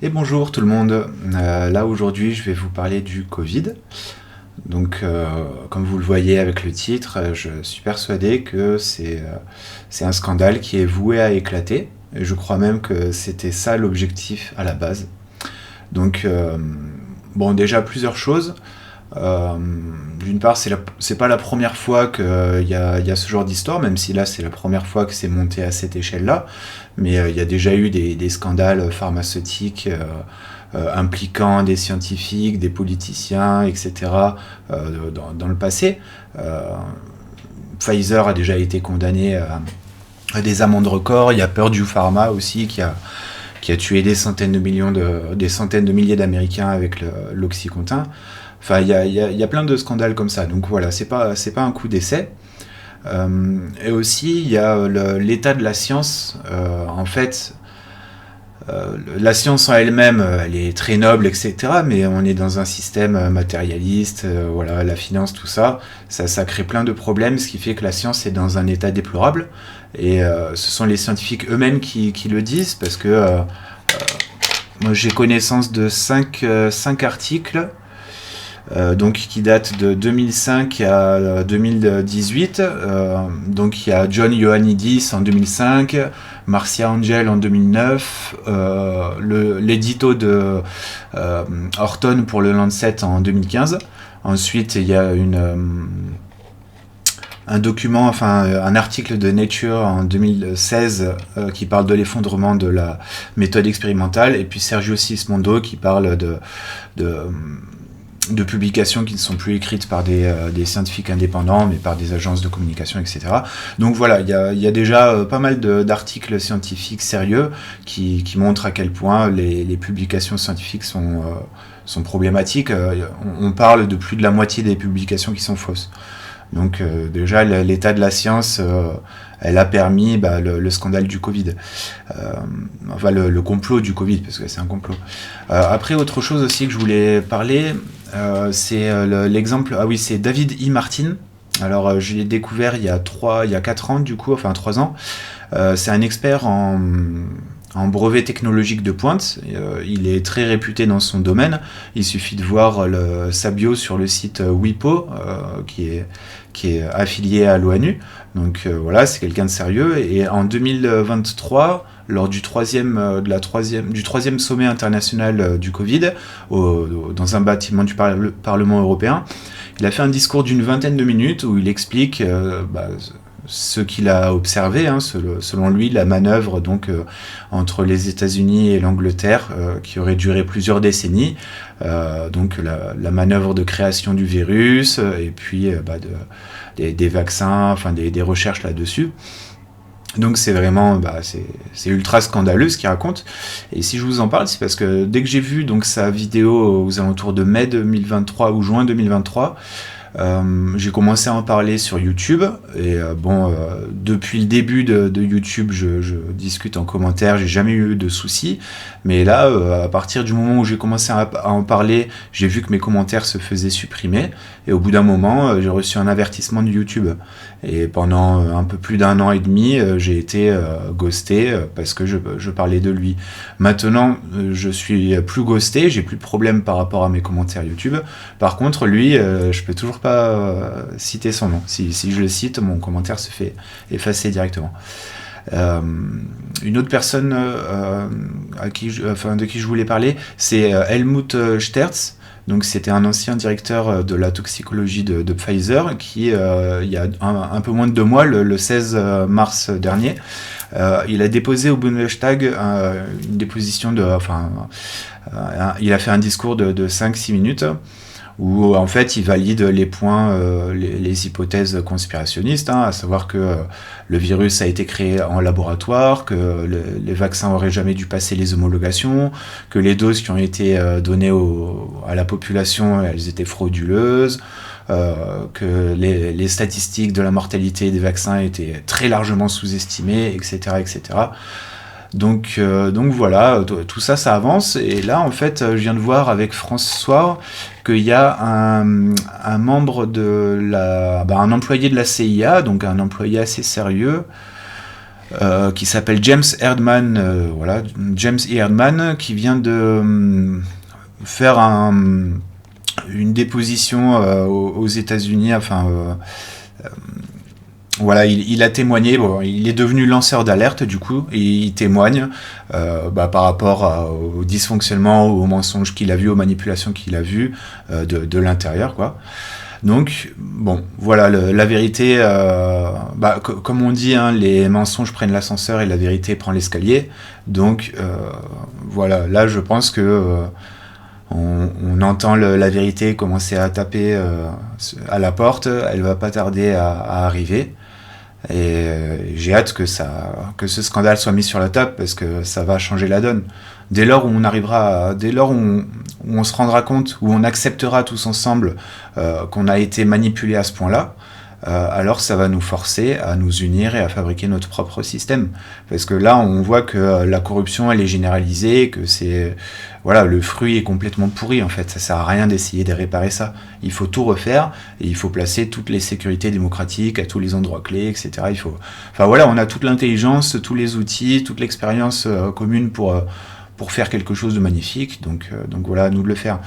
Et bonjour tout le monde. Là aujourd'hui je vais vous parler du Covid. Donc comme vous le voyez avec le titre, je suis persuadé que c'est un scandale qui est voué à éclater. Et je crois même que c'était ça l'objectif à la base. Donc bon, déjà plusieurs choses. Euh, D'une part, c'est pas la première fois qu'il y a ce genre d'histoire, même si là c'est la première fois que c'est monté à cette échelle-là. Mais il y a déjà eu des scandales pharmaceutiques impliquant des scientifiques, des politiciens, etc. Dans le passé. Pfizer a déjà été condamné à des amendes records. Il y a Purdue Pharma aussi qui a tué des centaines de milliers d'Américains avec l'Oxycontin. Enfin, il y a plein de scandales comme ça. Donc voilà, c'est pas un coup d'essai. Et aussi, il y a l'état de la science. En fait, la science en elle-même, elle est très noble, etc. Mais on est dans un système matérialiste, voilà, la finance, tout ça, ça crée plein de problèmes, ce qui fait que la science est dans un état déplorable. Et ce sont les scientifiques eux-mêmes qui le disent, parce que moi j'ai connaissance de 5 articles donc qui date de 2005 à 2018. Donc il y a John Ioannidis en 2005, Marcia Angel en 2009, l'édito de Horton pour le Lancet en 2015. Ensuite il y a un document, enfin un article de Nature en 2016 qui parle de l'effondrement de la méthode expérimentale, et puis Sergio Sismondo qui parle de publications qui ne sont plus écrites par des scientifiques indépendants, mais par des agences de communication, etc. Donc voilà, il y a déjà pas mal d'articles scientifiques sérieux qui montrent à quel point les publications scientifiques sont problématiques. On parle de plus de la moitié des publications qui sont fausses. Donc déjà, l'état de la science, elle a permis le scandale du Covid. Enfin, le complot du Covid, parce que c'est un complot. Après, autre chose aussi que je voulais parler, c'est l'exemple... Ah oui, c'est David E. Martin. Alors, je l'ai découvert il y a 4 ans, du coup, enfin 3 ans. C'est un expert en brevet technologique de pointe. Il est très réputé dans son domaine. Il suffit de voir sa bio sur le site WIPO, qui est affilié à l'ONU. Donc voilà, c'est quelqu'un de sérieux. Et en 2023, lors du troisième sommet international du Covid, dans un bâtiment du Parlement européen, il a fait un discours d'une vingtaine de minutes où il explique ce qu'il a observé, selon lui, la manœuvre entre les États-Unis et l'Angleterre, qui aurait duré plusieurs décennies, donc la manœuvre de création du virus, et puis des vaccins, enfin des recherches là-dessus. Donc c'est vraiment, c'est ultra scandaleux ce qu'il raconte. Et si je vous en parle, c'est parce que dès que j'ai vu donc sa vidéo aux alentours de mai 2023 ou juin 2023, j'ai commencé à en parler sur YouTube. Et depuis le début de YouTube, je discute en commentaire, j'ai jamais eu de soucis. Mais là, à partir du moment où j'ai commencé à en parler, j'ai vu que mes commentaires se faisaient supprimer. Et au bout d'un moment, j'ai reçu un avertissement de YouTube. Et pendant un peu plus d'1 an et demi, j'ai été ghosté parce que je parlais de lui. Maintenant, je suis plus ghosté, j'ai plus de problème par rapport à mes commentaires YouTube. Par contre, lui, je peux toujours pas citer son nom. Si je le cite, mon commentaire se fait effacer directement. Une autre personne de qui je voulais parler, c'est Helmut Sterz. Donc c'était un ancien directeur de la toxicologie de Pfizer qui, il y a un peu moins de 2 mois, le 16 mars dernier, il a déposé au Bundestag une déposition il a fait un discours de 5-6 minutes où en fait il valide les points, les hypothèses conspirationnistes, à savoir que le virus a été créé en laboratoire, que les vaccins auraient jamais dû passer les homologations, que les doses qui ont été données à la population, elles étaient frauduleuses, que les statistiques de la mortalité des vaccins étaient très largement sous-estimées, etc., etc. Donc voilà, tout ça, ça avance. Et là, en fait, je viens de voir avec François qu'il y a un membre de un employé de la CIA, donc un employé assez sérieux, qui s'appelle James Erdman, James Erdman, qui vient de faire une déposition aux États-Unis, il a témoigné, il est devenu lanceur d'alerte du coup, et il témoigne par rapport au dysfonctionnement, aux mensonges qu'il a vu, aux manipulations qu'il a vues de l'intérieur, quoi. Donc, la vérité, comme on dit, hein, les mensonges prennent l'ascenseur et la vérité prend l'escalier. Donc, là, je pense que on entend la vérité commencer à taper à la porte, elle va pas tarder à arriver. Et j'ai hâte que ce scandale soit mis sur la table parce que ça va changer la donne. Dès lors où on se rendra compte, où on acceptera tous ensemble qu'on a été manipulé à ce point-là, alors ça va nous forcer à nous unir et à fabriquer notre propre système. Parce que là, on voit que la corruption, elle est généralisée, que le fruit est complètement pourri en fait. Ça sert à rien d'essayer de réparer ça. Il faut tout refaire et il faut placer toutes les sécurités démocratiques à tous les endroits clés, etc. On a toute l'intelligence, tous les outils, toute l'expérience commune pour faire quelque chose de magnifique, donc voilà, à nous de le faire.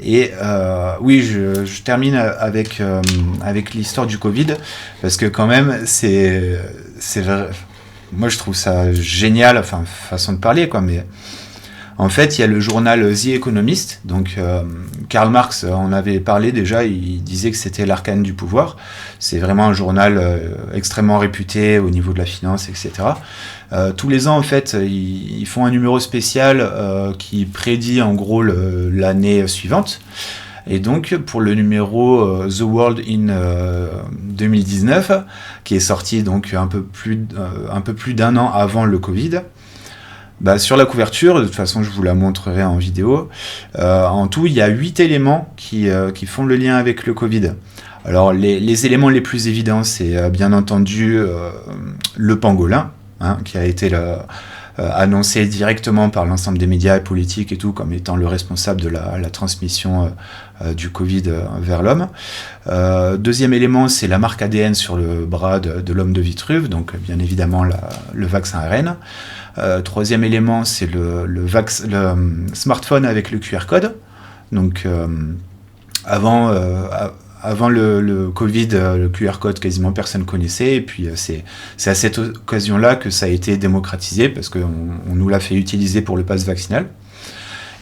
Et je termine avec l'histoire du Covid, parce que quand même, c'est vrai, moi je trouve ça génial, façon de parler, quoi, mais en fait, il y a le journal The Economist, donc Karl Marx en avait parlé déjà, il disait que c'était l'arcane du pouvoir. C'est vraiment un journal extrêmement réputé au niveau de la finance, etc. Tous les ans, en fait, ils font un numéro spécial qui prédit en gros l'année suivante. Et donc, pour le numéro The World in 2019, qui est sorti donc un peu plus d'un an avant le Covid, sur la couverture, de toute façon je vous la montrerai en vidéo, en tout il y a 8 éléments qui font le lien avec le Covid. Alors les éléments les plus évidents, c'est bien entendu le pangolin, hein, qui a été annoncé directement par l'ensemble des médias politiques et tout comme étant le responsable de la transmission du Covid vers l'homme. Deuxième élément, c'est la marque ADN sur le bras de l'homme de Vitruve, donc bien évidemment le vaccin ARN. Troisième élément, c'est le smartphone avec le QR code. Donc avant le Covid, le QR code, quasiment personne connaissait. Et puis c'est à cette occasion-là que ça a été démocratisé parce qu'on nous l'a fait utiliser pour le pass vaccinal.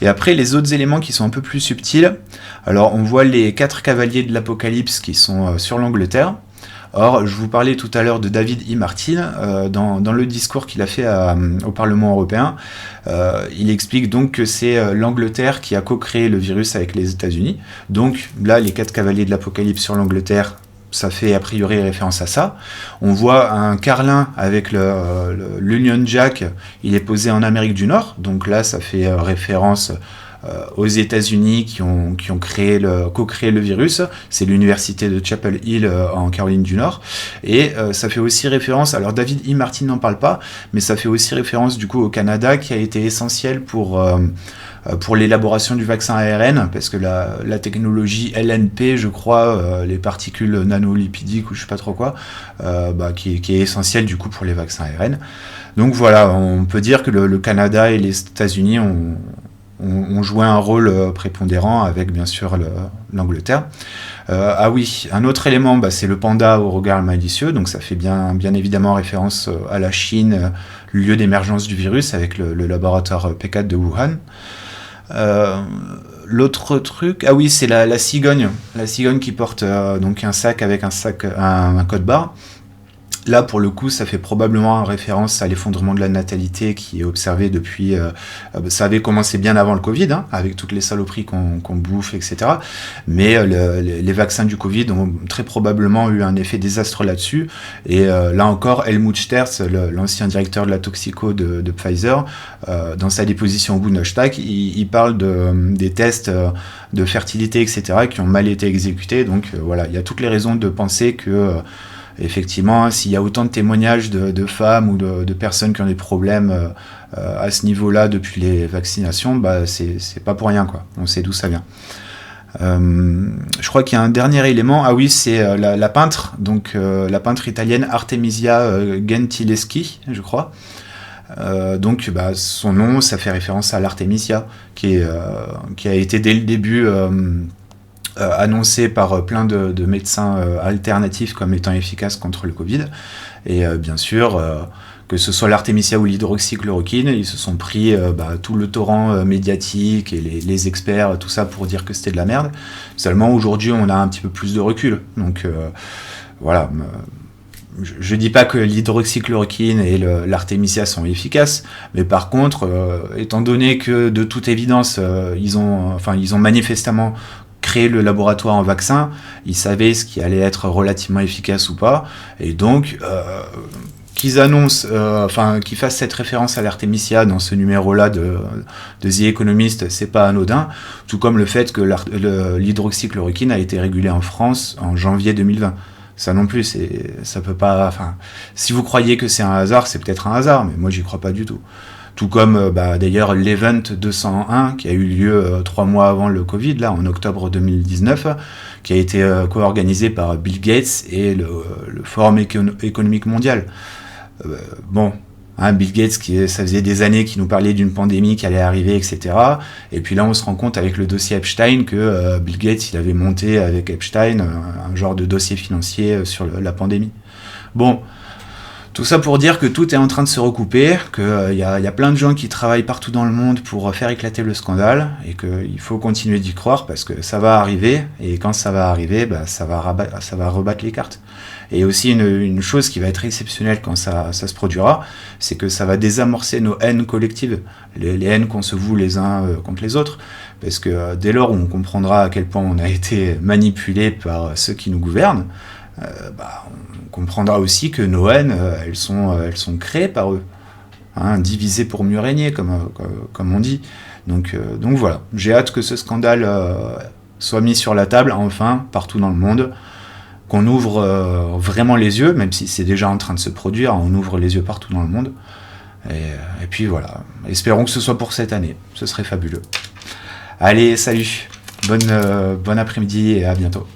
Et après, les autres éléments qui sont un peu plus subtils. Alors, on voit les 4 cavaliers de l'Apocalypse qui sont sur l'Angleterre. Or, je vous parlais tout à l'heure de David E. Martin, dans le discours qu'il a fait au Parlement européen, il explique donc que c'est l'Angleterre qui a co-créé le virus avec les États-Unis. Donc là, les 4 cavaliers de l'Apocalypse sur l'Angleterre, ça fait a priori référence à ça. On voit un carlin avec l'Union Jack, il est posé en Amérique du Nord, donc là ça fait référence aux États-Unis qui ont co-créé le virus. C'est l'université de Chapel Hill en Caroline du Nord. Et ça fait aussi référence, alors David E. Martin n'en parle pas, mais ça fait aussi référence du coup au Canada qui a été essentiel pour l'élaboration du vaccin ARN, parce que la technologie LNP, je crois, les particules nanolipidiques ou je sais pas trop quoi, qui est essentielle du coup pour les vaccins ARN. Donc voilà, on peut dire que le Canada et les États-Unis ont joué un rôle prépondérant avec bien sûr l'Angleterre. Un autre élément, c'est le panda au regard malicieux, donc ça fait bien évidemment référence à la Chine, le lieu d'émergence du virus avec le laboratoire P4 de Wuhan. L'autre truc, c'est la cigogne qui porte donc un sac avec un code barre. Là, pour le coup, ça fait probablement référence à l'effondrement de la natalité qui est observé depuis... ça avait commencé bien avant le Covid, hein, avec toutes les saloperies qu'on bouffe, etc. Mais les vaccins du Covid ont très probablement eu un effet désastre là-dessus. Et là encore, Helmut Sterz, l'ancien directeur de la toxico de Pfizer, dans sa déposition au Bundestag, il parle des tests de fertilité, etc., qui ont mal été exécutés. Donc voilà, il y a toutes les raisons de penser que... effectivement, s'il y a autant de témoignages de femmes ou de personnes qui ont des problèmes à ce niveau-là depuis les vaccinations, c'est pas pour rien, quoi. On sait d'où ça vient. Je crois qu'il y a un dernier élément. Ah oui, c'est la peintre, donc la peintre italienne Artemisia Gentileschi, je crois. Donc son nom, ça fait référence à l'Artemisia, qui a été dès le début annoncé par plein de médecins alternatifs comme étant efficace contre le Covid. Et bien sûr, que ce soit l'artémisia ou l'hydroxychloroquine, ils se sont pris tout le torrent médiatique et les experts, tout ça pour dire que c'était de la merde. Seulement aujourd'hui, on a un petit peu plus de recul. Donc voilà. Je dis pas que l'hydroxychloroquine et l'artémisia sont efficaces, mais par contre, étant donné que de toute évidence, ils ont manifestement créé le laboratoire en vaccin, ils savaient ce qui allait être relativement efficace ou pas, et donc qu'ils annoncent, qu'ils fassent cette référence à l'artémisia dans ce numéro-là de The Economist, c'est pas anodin, tout comme le fait que l'hydroxychloroquine a été régulée en France en janvier 2020. Ça non plus, ça peut pas. Enfin, si vous croyez que c'est un hasard, c'est peut-être un hasard, mais moi j'y crois pas du tout. Tout comme d'ailleurs l'Event 201 qui a eu lieu 3 mois avant le Covid, là en octobre 2019, qui a été co-organisé par Bill Gates et le Forum économique mondial. Bill Gates, ça faisait des années qu'il nous parlait d'une pandémie qui allait arriver, etc. Et puis là, on se rend compte avec le dossier Epstein que Bill Gates, il avait monté avec Epstein un genre de dossier financier sur la pandémie. Bon, tout ça pour dire que tout est en train de se recouper, qu'il y a plein de gens qui travaillent partout dans le monde pour faire éclater le scandale, et qu'il faut continuer d'y croire parce que ça va arriver, et quand ça va arriver, ça va rebattre les cartes. Et aussi une chose qui va être exceptionnelle quand ça se produira, c'est que ça va désamorcer nos haines collectives, les haines qu'on se voue les uns contre les autres, parce que dès lors où on comprendra à quel point on a été manipulé par ceux qui nous gouvernent, on comprendra aussi que nos haines, elles sont créées par eux, divisées pour mieux régner, comme on dit. Donc voilà, j'ai hâte que ce scandale soit mis sur la table, enfin, partout dans le monde, qu'on ouvre vraiment les yeux, même si c'est déjà en train de se produire, on ouvre les yeux partout dans le monde. Et puis voilà, espérons que ce soit pour cette année, ce serait fabuleux. Allez, salut, bon après-midi et à bientôt.